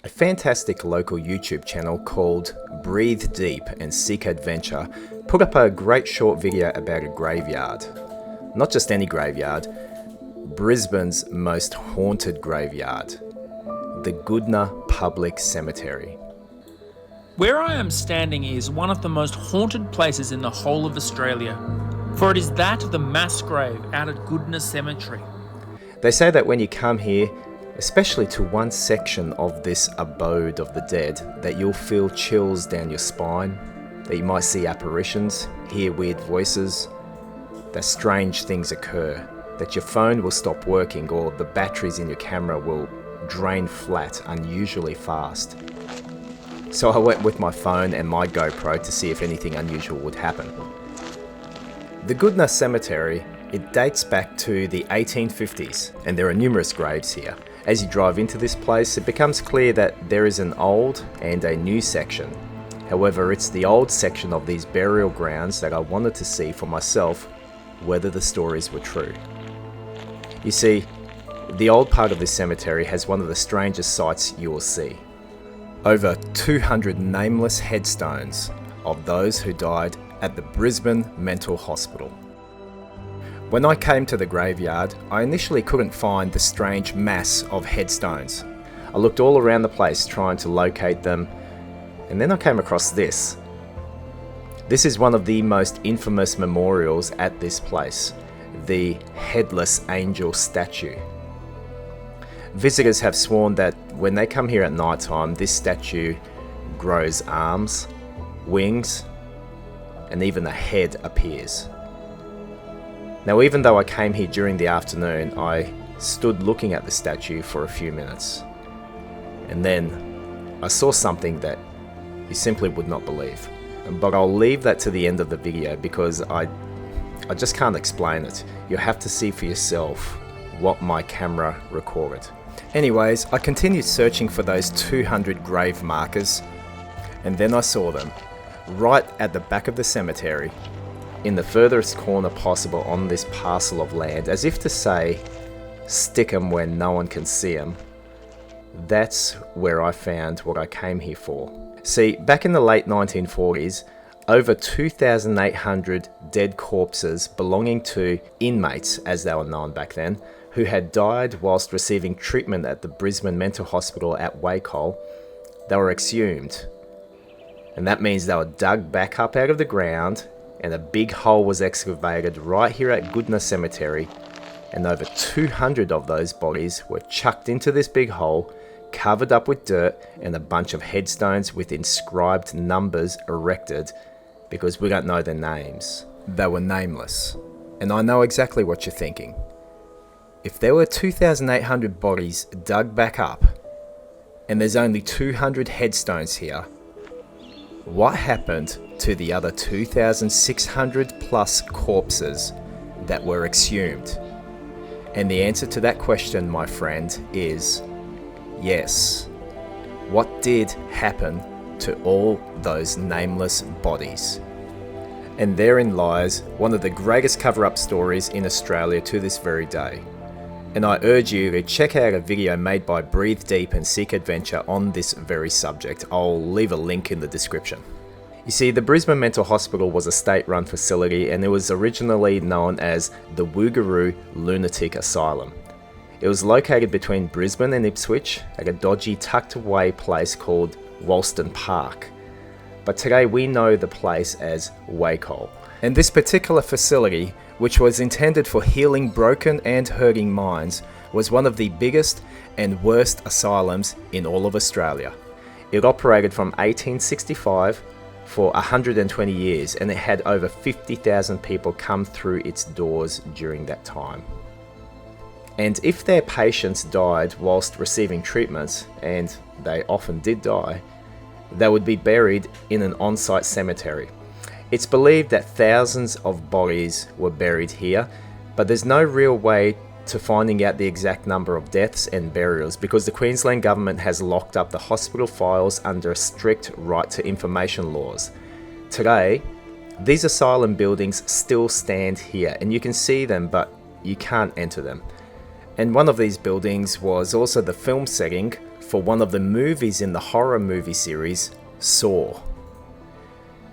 A fantastic local YouTube channel called Breathe Deep and Seek Adventure put up a great short video about a graveyard. Not just any graveyard, Brisbane's most haunted graveyard, the Goodna Public Cemetery. Where I am standing is one of the most haunted places in the whole of Australia, for it is that of the mass grave out at Goodna Cemetery. They say that when you come here, especially to one section of this abode of the dead, that you'll feel chills down your spine, that you might see apparitions, hear weird voices, that strange things occur, that your phone will stop working or the batteries in your camera will drain flat unusually fast. So I went with my phone and my GoPro to see if anything unusual would happen. The Goodna Cemetery, it dates back to the 1850s, and there are numerous graves here. As you drive into this place, it becomes clear that there is an old and a new section. However, it's the old section of these burial grounds that I wanted to see for myself whether the stories were true. You see, the old part of this cemetery has one of the strangest sights you will see. Over 200 nameless headstones of those who died at the Brisbane Mental Hospital. When I came to the graveyard, I initially couldn't find the strange mass of headstones. I looked all around the place trying to locate them, and then I came across this. This is one of the most infamous memorials at this place, the Headless Angel statue. Visitors have sworn that when they come here at night time, this statue grows arms, wings, and even a head appears. Now, even though I came here during the afternoon, I stood looking at the statue for a few minutes. And then I saw something that you simply would not believe. But I'll leave that to the end of the video because I just can't explain it. You'll have to see for yourself what my camera recorded. Anyways, I continued searching for those 200 grave markers, and then I saw them right at the back of the cemetery, in the furthest corner possible on this parcel of land, as if to say, stick 'em where no one can see 'em. That's where I found what I came here for. See, back in the late 1940s, over 2,800 dead corpses belonging to inmates, as they were known back then, who had died whilst receiving treatment at the Brisbane Mental Hospital at Wacol, they were exhumed. And that means they were dug back up out of the ground, and a big hole was excavated right here at Goodna Cemetery, and over 200 of those bodies were chucked into this big hole, covered up with dirt and a bunch of headstones with inscribed numbers erected because we don't know their names. They were nameless. And I know exactly what you're thinking. If there were 2,800 bodies dug back up, and there's only 200 headstones here, what happened to the other 2,600 plus corpses that were exhumed? And the answer to that question, my friend, is yes. What did happen to all those nameless bodies? And therein lies one of the greatest cover-up stories in Australia to this very day. And I urge you to check out a video made by Breathe Deep and Seek Adventure on this very subject. I'll leave a link in the description. You see, the Brisbane Mental Hospital was a state-run facility, and it was originally known as the Woogaroo Lunatic Asylum. It was located between Brisbane and Ipswich at a dodgy tucked-away place called Wolston Park. But today we know the place as Wacol. And this particular facility, which was intended for healing broken and hurting minds, was one of the biggest and worst asylums in all of Australia. It operated from 1865 for 120 years, and it had over 50,000 people come through its doors during that time. And if their patients died whilst receiving treatments, and they often did die, they would be buried in an on-site cemetery. It's believed that thousands of bodies were buried here, but there's no real way to finding out the exact number of deaths and burials because the Queensland government has locked up the hospital files under strict right to information laws. Today, these asylum buildings still stand here, and you can see them, but you can't enter them. And one of these buildings was also the film setting for one of the movies in the horror movie series, Saw.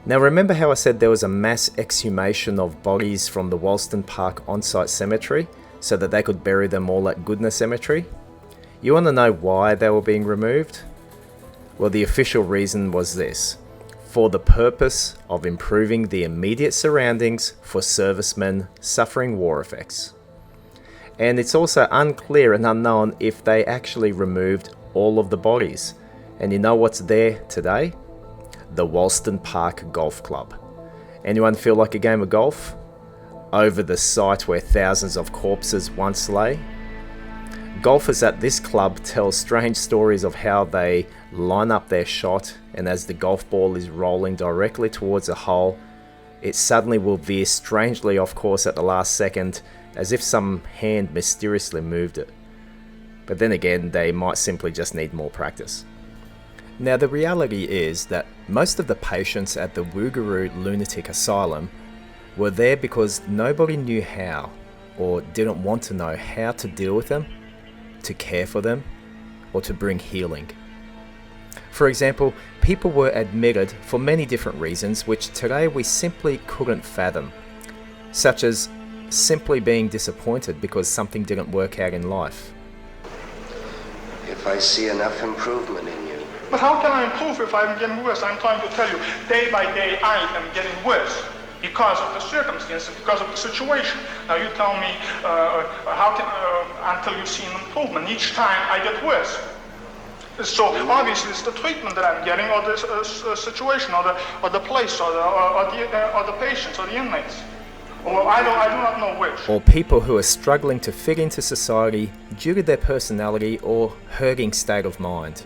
Now remember how I said there was a mass exhumation of bodies from the Wolston Park on-site cemetery so that they could bury them all at Goodna Cemetery? You want to know why they were being removed? Well, the official reason was this: for the purpose of improving the immediate surroundings for servicemen suffering war effects. And it's also unclear and unknown if they actually removed all of the bodies. And you know what's there today? The Wolston Park Golf Club. Anyone feel like a game of golf? Over the site where thousands of corpses once lay? Golfers at this club tell strange stories of how they line up their shot, and as the golf ball is rolling directly towards a hole, it suddenly will veer strangely off course at the last second, as if some hand mysteriously moved it. But then again, they might simply just need more practice. Now the reality is that most of the patients at the Woogaroo Lunatic Asylum were there because nobody knew how, or didn't want to know how to deal with them, to care for them, or to bring healing. For example, people were admitted for many different reasons which today we simply couldn't fathom, such as simply being disappointed because something didn't work out in life. If I see enough improvement in you. But how can I improve if I'm getting worse? I'm trying to tell you, day by day I am getting worse because of the circumstances, because of the situation. Now you tell me until you see an improvement. Each time I get worse. So obviously it's the treatment that I'm getting, or the situation, or the place, or the patients, or the inmates. Well, I do not know which. Or people who are struggling to fit into society due to their personality or hurting state of mind.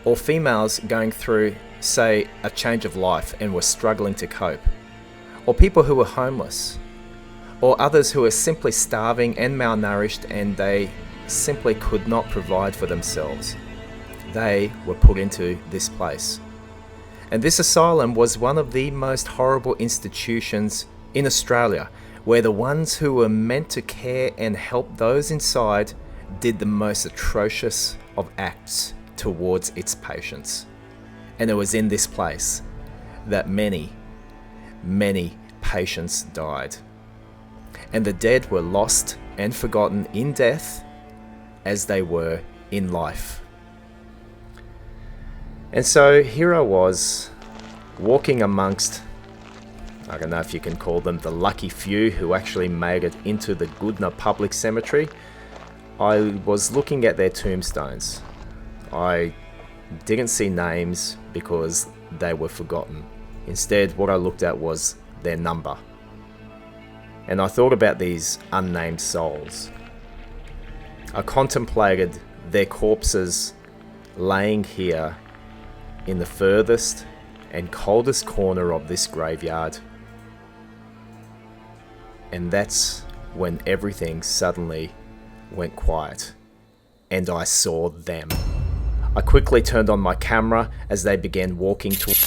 Or females going through, say, a change of life and were struggling to cope. Or people who were homeless. Or others who are simply starving and malnourished and they simply could not provide for themselves. They were put into this place. And this asylum was one of the most horrible institutions in Australia, where the ones who were meant to care and help those inside did the most atrocious of acts towards its patients. And it was in this place that many, many patients died. And the dead were lost and forgotten in death as they were in life. And so here I was, walking amongst, I don't know if you can call them the lucky few who actually made it into the Goodna Public Cemetery. I was looking at their tombstones. I didn't see names because they were forgotten. Instead, what I looked at was their number. And I thought about these unnamed souls. I contemplated their corpses laying here in the furthest and coldest corner of this graveyard. And that's when everything suddenly went quiet, and I saw them. I quickly turned on my camera as they began walking towards